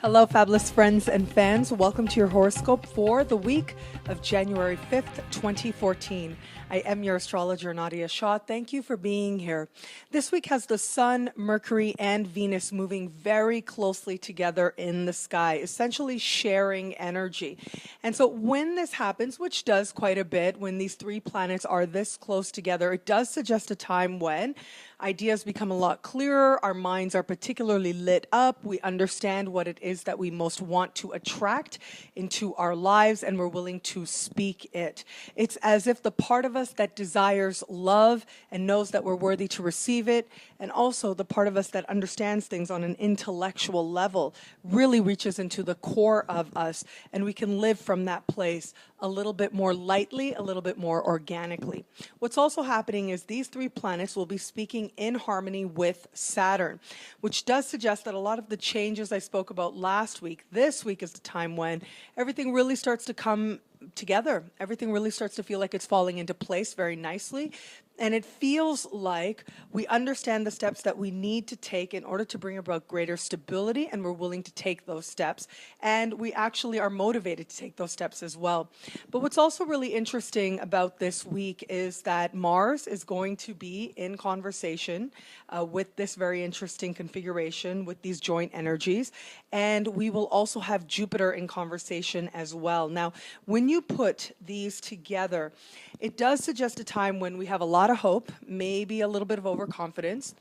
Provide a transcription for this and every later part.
Hello, fabulous friends and fans. Welcome to your horoscope for the week of January 5th, 2014. I am your astrologer, Nadiya Shah. Thank you for being here. This week has the Sun, Mercury, and Venus moving very closely together in the sky, essentially sharing energy. And so when this happens, which does quite a bit, when these three planets are this close together, it does suggest a time when ideas become a lot clearer, our minds are particularly lit up, we understand what it is that we most want to attract into our lives, and we're willing to speak it. It's as if the part of us that desires love and knows that we're worthy to receive it, and also the part of us that understands things on an intellectual level, really reaches into the core of us, and we can live from that place a little bit more lightly, a little bit more organically. What's also happening is these three planets will be speaking in harmony with Saturn, which does suggest that a lot of the changes I spoke about last week, this week is the time when everything really starts to come together. Everything really starts to feel like it's falling into place very nicely. And it feels like we understand the steps that we need to take in order to bring about greater stability, and we're willing to take those steps. And we actually are motivated to take those steps as well. But what's also really interesting about this week is that Mars is going to be in conversation with this very interesting configuration with these joint energies. And we will also have Jupiter in conversation as well. Now, when you put these together, it does suggest a time when we have a lot of hope, maybe a little bit of overconfidence.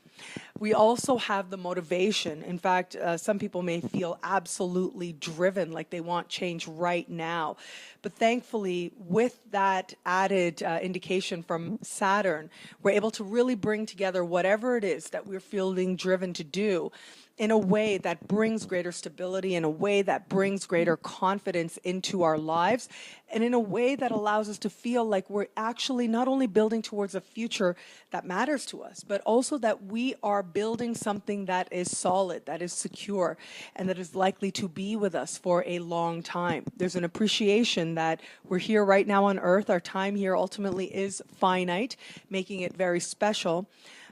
We also have the motivation. In fact, some people may feel absolutely driven, like they want change right now. But thankfully, with that added indication from Saturn, we're able to really bring together whatever it is that we're feeling driven to do in a way that brings greater stability, in a way that brings greater confidence into our lives, and in a way that allows us to feel like we're actually not only building towards a future that matters to us, but also that we are building something that is solid, that is secure, and that is likely to be with us for a long time. There's an appreciation that we're here right now on Earth. Our time here ultimately is finite, making it very special.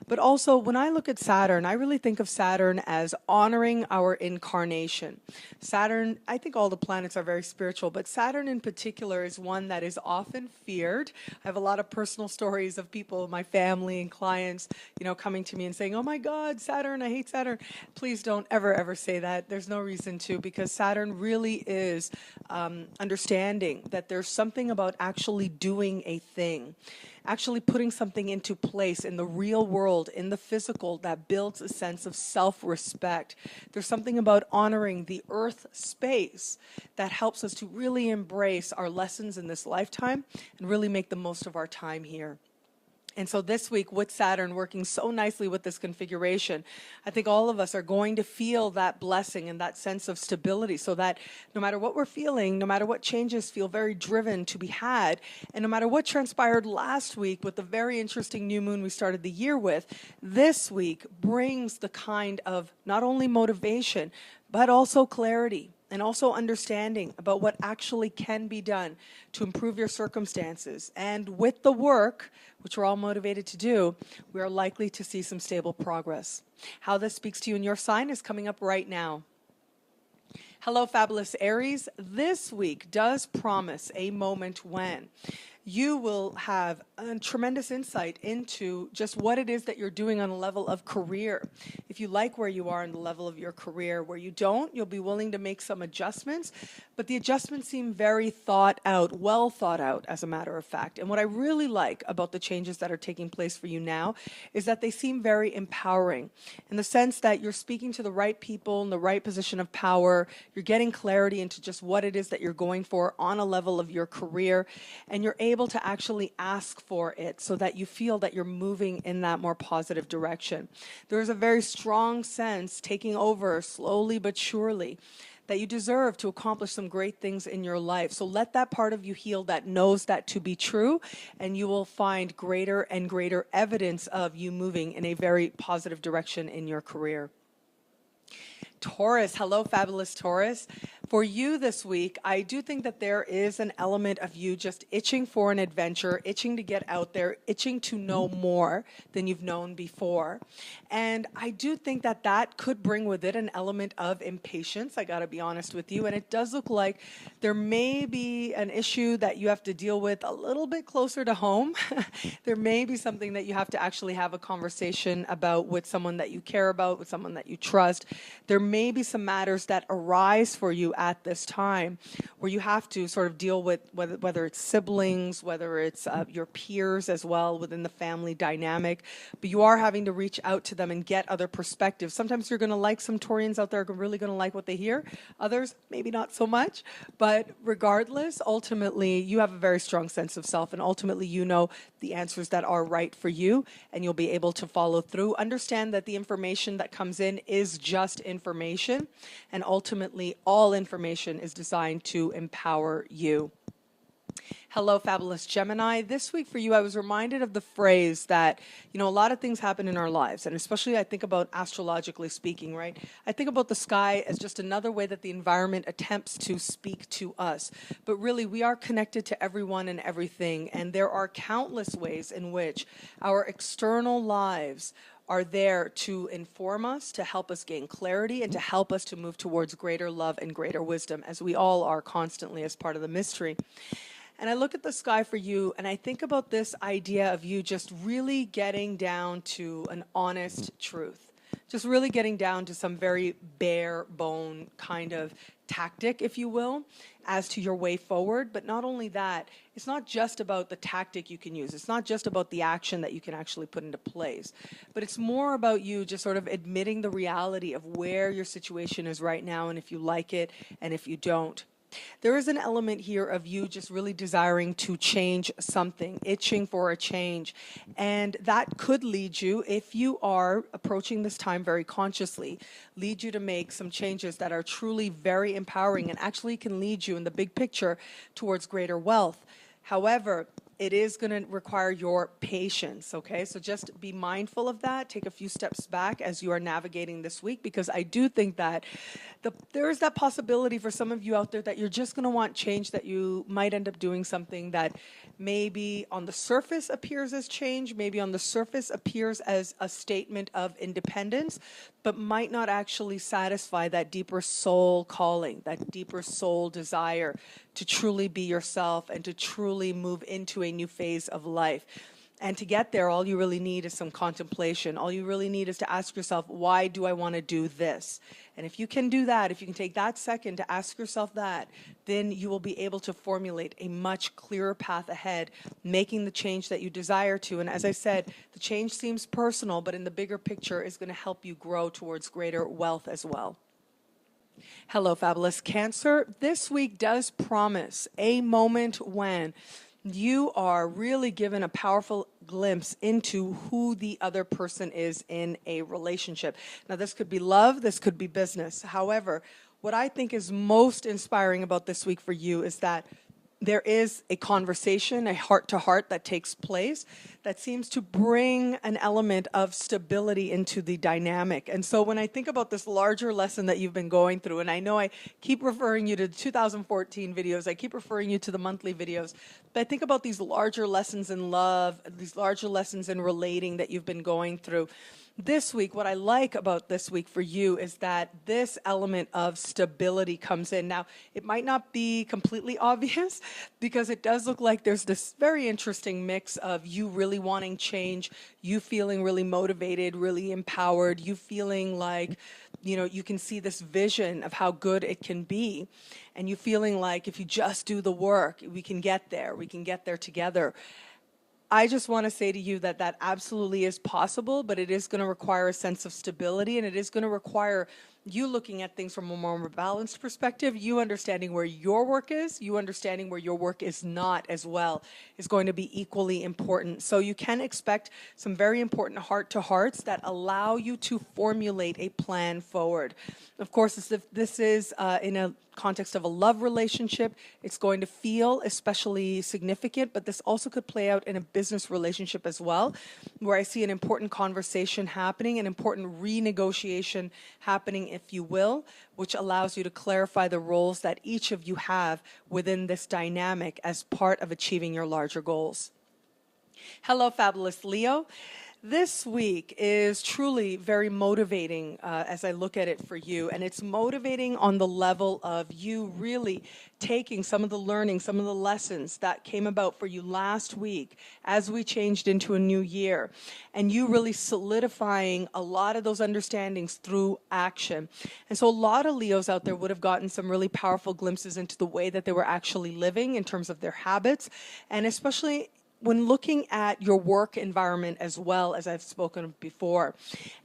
But also, when I look at Saturn, I really think of Saturn as honoring our incarnation. Saturn, I think all the planets are very spiritual, but Saturn in particular is one that is often feared. I have a lot of personal stories of people, my family and clients, coming to me and saying, "Oh my God, Saturn, I hate Saturn." Please don't ever say that. There's no reason to, because Saturn really is understanding that there's something about actually doing a thing, actually putting something into place in the real world, in the physical, that builds a sense of self-respect. There's something about honoring the earth space that helps us to really embrace our lessons in this lifetime and really make the most of our time here. And so this week, with Saturn working so nicely with this configuration, I think all of us are going to feel that blessing and that sense of stability, so that no matter what we're feeling, no matter what changes feel very driven to be had, and no matter what transpired last week with the very interesting new moon we started the year with, this week brings the kind of not only motivation, but also clarity, and also understanding about what actually can be done to improve your circumstances. And with the work, which we're all motivated to do, we are likely to see some stable progress. How this speaks to you in your sign is coming up right now. Hello, fabulous Aries. This week does promise a moment when you will have a tremendous insight into just what it is that you're doing on a level of career. If you like where you are in the level of your career, where you don't, you'll be willing to make some adjustments, but the adjustments seem very thought out, well thought out, as a matter of fact. And what I really like about the changes that are taking place for you now is that they seem very empowering, in the sense that you're speaking to the right people in the right position of power, you're getting clarity into just what it is that you're going for on a level of your career, and you're able to actually ask for it so that you feel that you're moving in that more positive direction. There's a very strong sense taking over slowly but surely that you deserve to accomplish some great things in your life. So let that part of you heal that knows that to be true, and you will find greater and greater evidence of you moving in a very positive direction in your career. Taurus, hello, fabulous Taurus. For you this week, I do think that there is an element of you just itching for an adventure, itching to get out there, itching to know more than you've known before. And I do think that that could bring with it an element of impatience, I gotta be honest with you. And it does look like there may be an issue that you have to deal with a little bit closer to home. There may be something that you have to actually have a conversation about with someone that you care about, with someone that you trust. There may be some matters that arise for you at this time where you have to sort of deal with whether it's siblings, whether it's your peers as well within the family dynamic, but you are having to reach out to them and get other perspectives. Sometimes you're going to like some Taurians out there are really going to like what they hear. Others, maybe not so much, but regardless, ultimately you have a very strong sense of self, and ultimately you know the answers that are right for you, and you'll be able to follow through. Understand that the information that comes in is just information, and ultimately all information is designed to empower you. Hello, fabulous Gemini. This week for you, I was reminded of the phrase that, a lot of things happen in our lives, and especially I think about astrologically speaking, right? I think about the sky as just another way that the environment attempts to speak to us. But really, we are connected to everyone and everything, and there are countless ways in which our external lives are there to inform us, to help us gain clarity, and to help us to move towards greater love and greater wisdom, as we all are constantly as part of the mystery. And I look at the sky for you, and I think about this idea of you just really getting down to an honest truth. Just really getting down to some very bare bone kind of tactic, if you will, as to your way forward. But not only that, it's not just about the tactic you can use. It's not just about the action that you can actually put into place. But it's more about you just sort of admitting the reality of where your situation is right now, and if you like it and if you don't. There is an element here of you just really desiring to change something, itching for a change. And that could lead you, if you are approaching this time very consciously, lead you to make some changes that are truly very empowering and actually can lead you in the big picture towards greater wealth. However, it is going to require your patience, okay? So just be mindful of that. Take a few steps back as you are navigating this week, because I do think that there is that possibility for some of you out there that you're just going to want change, that you might end up doing something that maybe on the surface appears as change, maybe on the surface appears as a statement of independence, but might not actually satisfy that deeper soul calling, that deeper soul desire to truly be yourself and to truly move into a new phase of life. And to get there, all you really need is some contemplation. All you really need is to ask yourself, why do I want to do this? And if you can do that, if you can take that second to ask yourself that, then you will be able to formulate a much clearer path ahead, making the change that you desire to. And as I said, the change seems personal, but in the bigger picture is going to help you grow towards greater wealth as well. Hello, fabulous Cancer. This week does promise a moment when you are really given a powerful glimpse into who the other person is in a relationship. Now, this could be love, this could be business. However, what I think is most inspiring about this week for you is that there is a conversation, a heart-to-heart that takes place that seems to bring an element of stability into the dynamic. And so when I think about this larger lesson that you've been going through, and I know I keep referring you to the 2014 videos, I keep referring you to the monthly videos, but I think about these larger lessons in love, these larger lessons in relating that you've been going through. This week, what I like about this week for you is that this element of stability comes in. Now, it might not be completely obvious because it does look like there's this very interesting mix of you really wanting change, you feeling really motivated, really empowered, you feeling like, you can see this vision of how good it can be, and you feeling like if you just do the work, we can get there together. I just want to say to you that that absolutely is possible, but it is going to require a sense of stability, and it is going to require you looking at things from a more balanced perspective, you understanding where your work is, you understanding where your work is not as well, is going to be equally important. So you can expect some very important heart-to-hearts that allow you to formulate a plan forward. Of course, this is in a context of a love relationship, it's going to feel especially significant, but this also could play out in a business relationship as well, where I see an important conversation happening, an important renegotiation happening, if you will, which allows you to clarify the roles that each of you have within this dynamic as part of achieving your larger goals. Hello, fabulous Leo. This week is truly very motivating as I look at it for you, and it's motivating on the level of you really taking some of the learning, some of the lessons that came about for you last week as we changed into a new year, and you really solidifying a lot of those understandings through action. And so a lot of Leos out there would have gotten some really powerful glimpses into the way that they were actually living in terms of their habits, and especially when looking at your work environment as well, as I've spoken of before.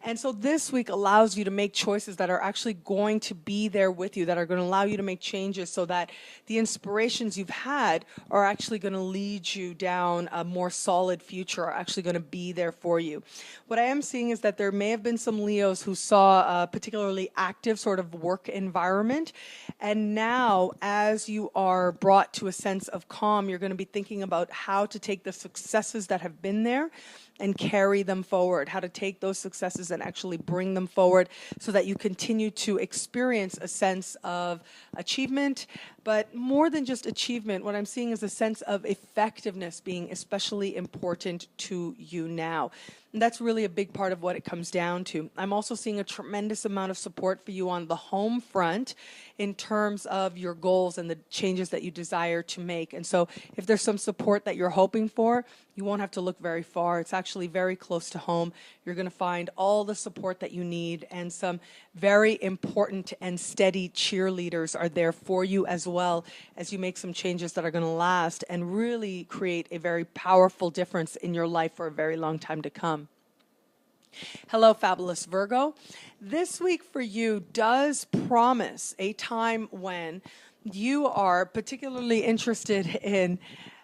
And so this week allows you to make choices that are actually going to be there with you, that are going to allow you to make changes so that the inspirations you've had are actually going to lead you down a more solid future, are actually going to be there for you. What I am seeing is that there may have been some Leos who saw a particularly active sort of work environment. And now, as you are brought to a sense of calm, you're going to be thinking about how to take the successes that have been there and carry them forward, how to take those successes and actually bring them forward so that you continue to experience a sense of achievement. But more than just achievement, what I'm seeing is a sense of effectiveness being especially important to you now. And that's really a big part of what it comes down to. I'm also seeing a tremendous amount of support for you on the home front in terms of your goals and the changes that you desire to make. And so if there's some support that you're hoping for, you won't have to look very far. It's actually very close to home. You're going to find all the support that you need, and some very important and steady cheerleaders are there for you as well as you make some changes that are going to last and really create a very powerful difference in your life for a very long time to come. Hello, fabulous Virgo. This week for you does promise a time when you are particularly interested in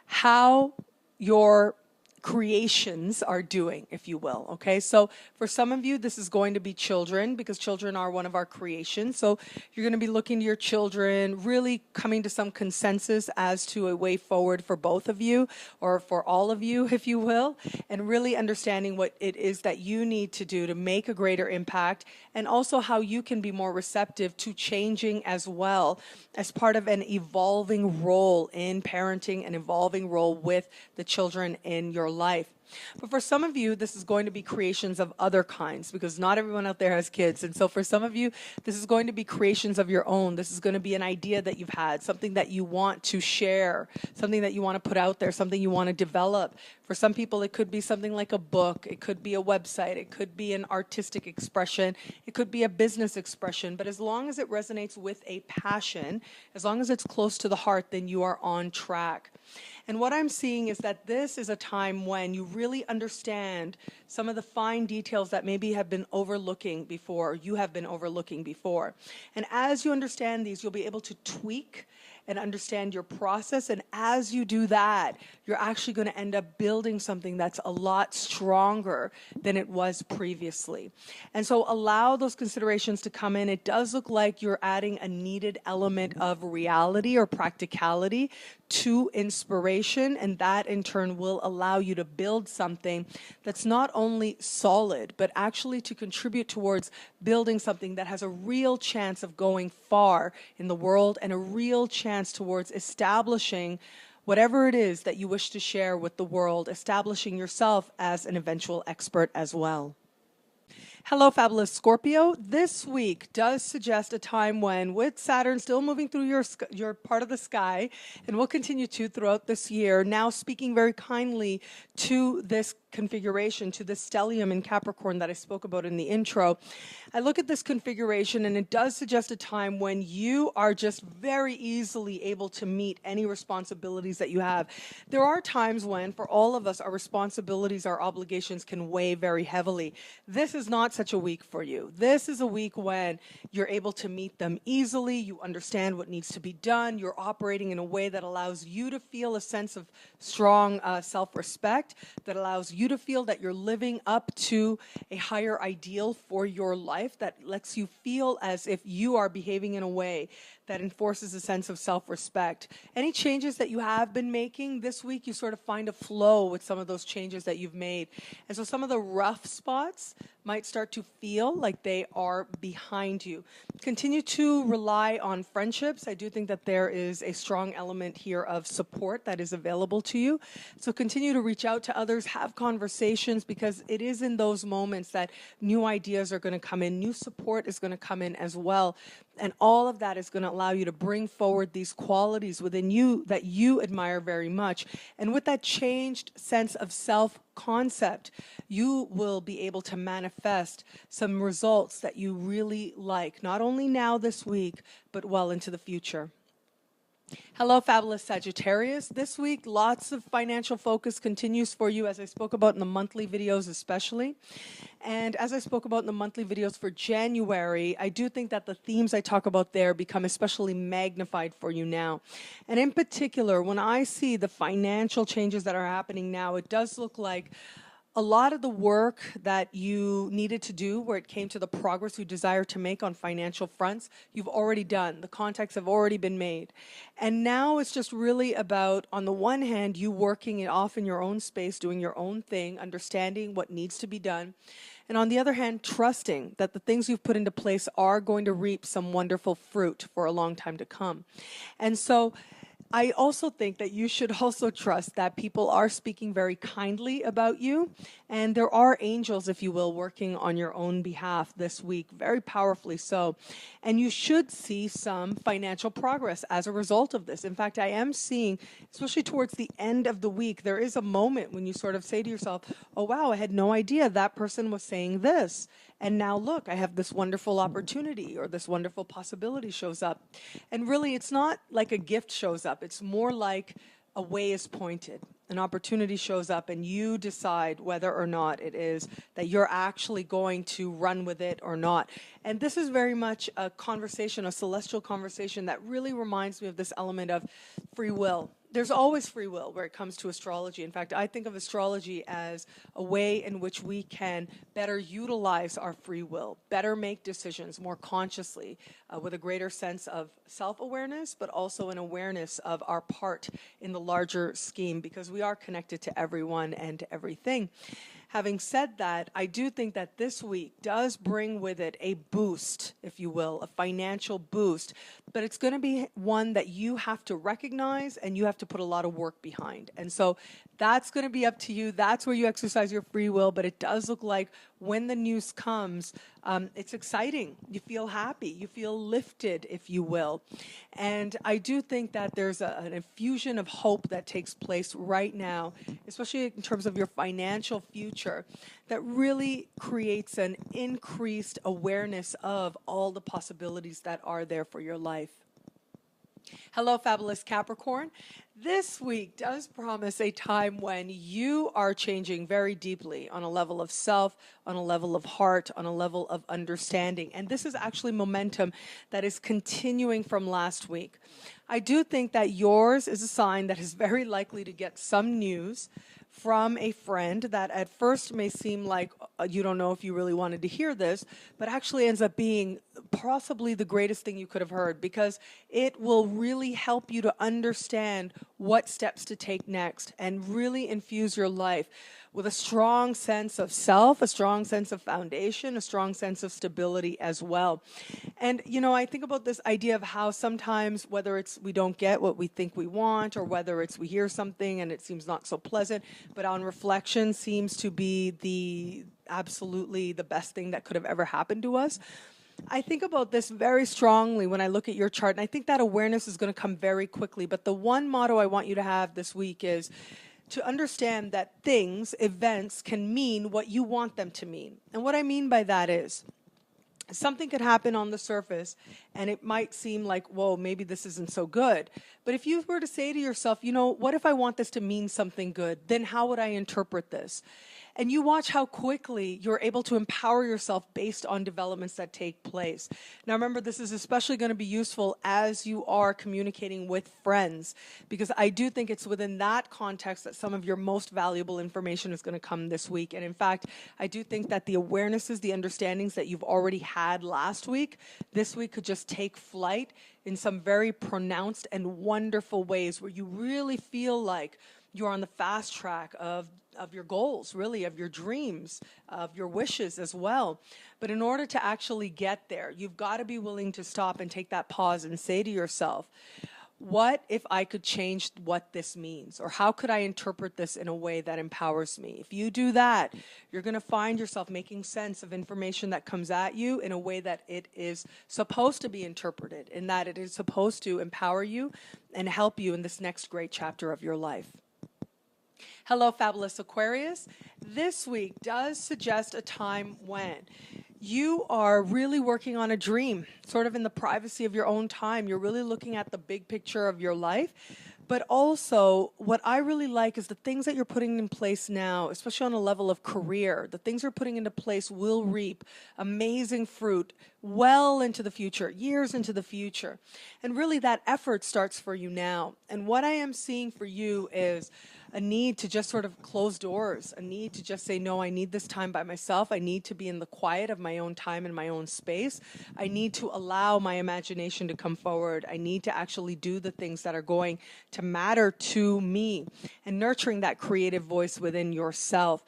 how your creations are doing, if you will. Okay, so for some of you, this is going to be children, because children are one of our creations. So you're going to be looking to your children, really coming to some consensus as to a way forward for both of you, or for all of you, if you will, and really understanding what it is that you need to do to make a greater impact, and also how you can be more receptive to changing as well as part of an evolving role in parenting, an evolving role with the children in your life. But for some of you, this is going to be creations of other kinds, because not everyone out there has kids. And so for some of you, this is going to be creations of your own. This is going to be an idea that you've had, something that you want to share, something that you want to put out there, something you want to develop. For some people, it could be something like a book. It could be a website. It could be an artistic expression. It could be a business expression. But as long as it resonates with a passion, as long as it's close to the heart, then you are on track. And what I'm seeing is that this is a time when you really understand some of the fine details that maybe have been overlooking before, or you have been overlooking before. And as you understand these, you'll be able to tweak and understand your process. And as you do that, you're actually going to end up building something that's a lot stronger than it was previously. And so allow those considerations to come in. It does look like you're adding a needed element of reality or practicality to inspiration, and that in turn will allow you to build something that's not only solid, but actually to contribute towards building something that has a real chance of going far in the world, and a real chance towards establishing whatever it is that you wish to share with the world, establishing yourself as an eventual expert as well. Hello, fabulous Scorpio. This week does suggest a time when, with Saturn still moving through your part of the sky, and will continue to throughout this year, now speaking very kindly to this configuration, to the stellium in Capricorn that I spoke about in the intro. I look at this configuration, and it does suggest a time when you are just very easily able to meet any responsibilities that you have. There are times when, for all of us, our responsibilities, our obligations can weigh very heavily. This is not not such a week for you. This is a week when you're able to meet them easily. You understand what needs to be done. You're operating in a way that allows you to feel a sense of strong self-respect, that allows you to feel that you're living up to a higher ideal for your life, that lets you feel as if you are behaving in a way that enforces a sense of self-respect. Any changes that you have been making this week, you sort of find a flow with some of those changes that you've made. And so some of the rough spots might start to feel like they are behind you. Continue to rely on friendships. I do think that there is a strong element here of support that is available to you. So continue to reach out to others, have conversations, because it is in those moments that new ideas are going to come in, new support is going to come in as well. And all of that is going to allow you to bring forward these qualities within you that you admire very much. And with that changed sense of self-concept, you will be able to manifest some results that you really like, not only now this week, but well into the future. Hello, fabulous Sagittarius. This week, lots of financial focus continues for you, as I spoke about in the monthly videos especially. And as I spoke about in the monthly videos for January, I do think that the themes I talk about there become especially magnified for you now. And in particular, when I see the financial changes that are happening now, it does look like a lot of the work that you needed to do where it came to the progress you desire to make on financial fronts, you've already done. The contacts have already been made. And now it's just really about, on the one hand, you working it off in your own space, doing your own thing, understanding what needs to be done. And on the other hand, trusting that the things you've put into place are going to reap some wonderful fruit for a long time to come. And so I also think that you should also trust that people are speaking very kindly about you, and there are angels, if you will, working on your own behalf this week, very powerfully so. And you should see some financial progress as a result of this. In fact, I am seeing, especially towards the end of the week, there is a moment when you sort of say to yourself, oh wow, I had no idea that person was saying this. And now look, I have this wonderful opportunity, or this wonderful possibility shows up. And really, it's not like a gift shows up. It's more like a way is pointed. An opportunity shows up and you decide whether or not it is that you're actually going to run with it or not. And this is very much a conversation, a celestial conversation that really reminds me of this element of free will. There's always free will where it comes to astrology. In fact, I think of astrology as a way in which we can better utilize our free will, better make decisions more consciously, with a greater sense of self-awareness, but also an awareness of our part in the larger scheme, because we are connected to everyone and to everything. Having said that, I do think that this week does bring with it a boost, if you will, a financial boost, but it's going to be one that you have to recognize and you have to put a lot of work behind. And so that's going to be up to you. That's where you exercise your free will, but it does look like when the news comes, it's exciting. You feel happy. You feel lifted, if you will. And I do think that there's an infusion of hope that takes place right now, especially in terms of your financial future, that really creates an increased awareness of all the possibilities that are there for your life. Hello, fabulous Capricorn. This week does promise a time when you are changing very deeply on a level of self, on a level of heart, on a level of understanding. And this is actually momentum that is continuing from last week. I do think that yours is a sign that is very likely to get some news from a friend that at first may seem like you don't know if you really wanted to hear this, but actually ends up being possibly the greatest thing you could have heard, because it will really help you to understand what steps to take next and really infuse your life with a strong sense of self, a strong sense of foundation, a strong sense of stability as well. And, you know, I think about this idea of how sometimes, whether it's we don't get what we think we want, or whether it's we hear something and it seems not so pleasant, but on reflection seems to be absolutely the best thing that could have ever happened to us. I think about this very strongly when I look at your chart, and I think that awareness is going to come very quickly. But the one motto I want you to have this week is to understand that things, events, can mean what you want them to mean. And what I mean by that is, something could happen on the surface and it might seem like, whoa, maybe this isn't so good. But if you were to say to yourself, you know, what if I want this to mean something good? Then how would I interpret this? And you watch how quickly you're able to empower yourself based on developments that take place. Now remember, this is especially going to be useful as you are communicating with friends, because I do think it's within that context that some of your most valuable information is going to come this week. And in fact, I do think that the awarenesses, the understandings that you've already had last week, this week could just take flight in some very pronounced and wonderful ways where you really feel like you're on the fast track of your goals, really, of your dreams, of your wishes as well. But in order to actually get there, you've got to be willing to stop and take that pause and say to yourself, what if I could change what this means? Or how could I interpret this in a way that empowers me? If you do that, you're going to find yourself making sense of information that comes at you in a way that it is supposed to be interpreted, in that it is supposed to empower you and help you in this next great chapter of your life. Hello, fabulous Aquarius. This week does suggest a time when you are really working on a dream, sort of in the privacy of your own time. You're really looking at the big picture of your life. But also, what I really like is the things that you're putting in place now, especially on a level of career. The things you're putting into place will reap amazing fruit well into the future, years into the future. And really, that effort starts for you now. And what I am seeing for you is a need to just sort of close doors, a need to just say, no, I need this time by myself. I need to be in the quiet of my own time and my own space. I need to allow my imagination to come forward. I need to actually do the things that are going to matter to me, and nurturing that creative voice within yourself.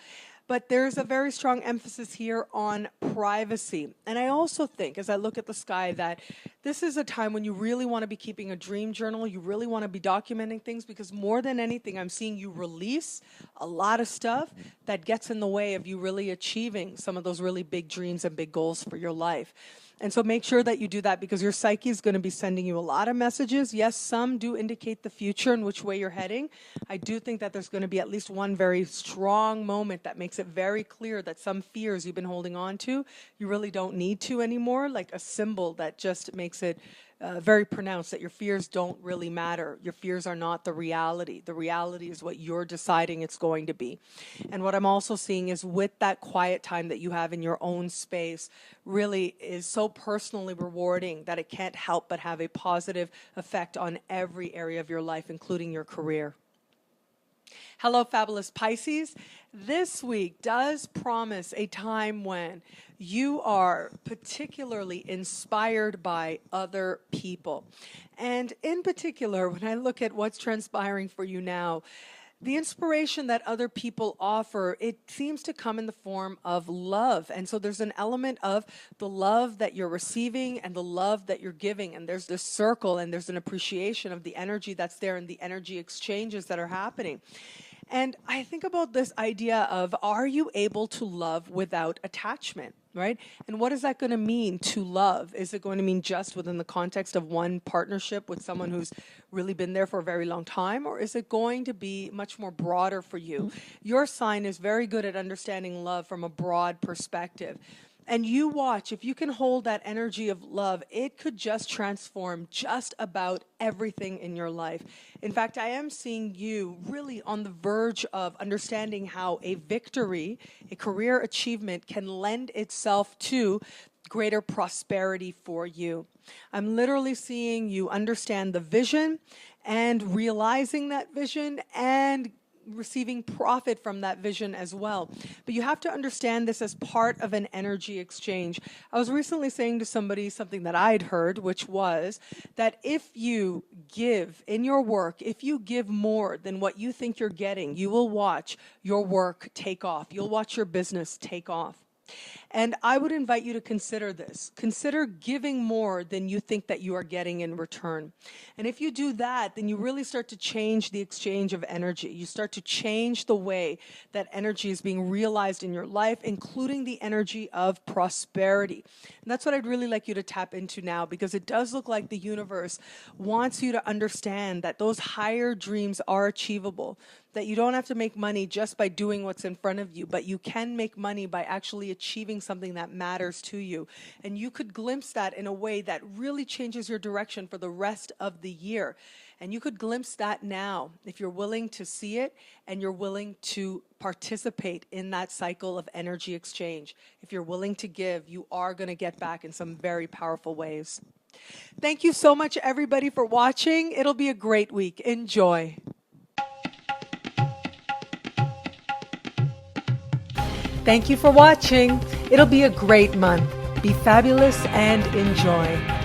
But there's a very strong emphasis here on privacy. And I also think, as I look at the sky, that this is a time when you really want to be keeping a dream journal. You really want to be documenting things, because more than anything, I'm seeing you release a lot of stuff that gets in the way of you really achieving some of those really big dreams and big goals for your life. And so make sure that you do that, because your psyche is going to be sending you a lot of messages. Yes, some do indicate the future and which way you're heading. I do think that there's going to be at least one very strong moment that makes it very clear that some fears you've been holding on to, you really don't need to anymore, like a symbol that just makes it very pronounced that your fears don't really matter. Your fears are not the reality. The reality is what you're deciding it's going to be. And what I'm also seeing is, with that quiet time that you have in your own space, really is so personally rewarding that it can't help but have a positive effect on every area of your life, including your career. Hello, fabulous Pisces. This week does promise a time when you are particularly inspired by other people. And in particular, when I look at what's transpiring for you now, the inspiration that other people offer, it seems to come in the form of love. And so there's an element of the love that you're receiving and the love that you're giving. And there's this circle, and there's an appreciation of the energy that's there and the energy exchanges that are happening. And I think about this idea of, are you able to love without attachment, right? And what is that going to mean, to love? Is it going to mean just within the context of one partnership with someone who's really been there for a very long time? Or is it going to be much more broader for you? Your sign is very good at understanding love from a broad perspective. And you watch, if you can hold that energy of love, it could just transform just about everything in your life. In fact, I am seeing you really on the verge of understanding how a victory, a career achievement, can lend itself to greater prosperity for you. I'm literally seeing you understand the vision and realizing that vision and receiving profit from that vision as well. But you have to understand this as part of an energy exchange. I was recently saying to somebody something that I'd heard, which was that if you give in your work, if you give more than what you think you're getting, you will watch your work take off. You'll watch your business take off. And I would invite you to consider this. Consider giving more than you think that you are getting in return. And if you do that, then you really start to change the exchange of energy. You start to change the way that energy is being realized in your life, including the energy of prosperity. And that's what I'd really like you to tap into now, because it does look like the universe wants you to understand that those higher dreams are achievable, that you don't have to make money just by doing what's in front of you, but you can make money by actually achieving something that matters to you. And you could glimpse that in a way that really changes your direction for the rest of the year. And you could glimpse that now if you're willing to see it and you're willing to participate in that cycle of energy exchange. If you're willing to give, you are going to get back in some very powerful ways. Thank you so much, everybody, for watching. It'll be a great week. Enjoy. Thank you for watching. It'll be a great month. Be fabulous and enjoy.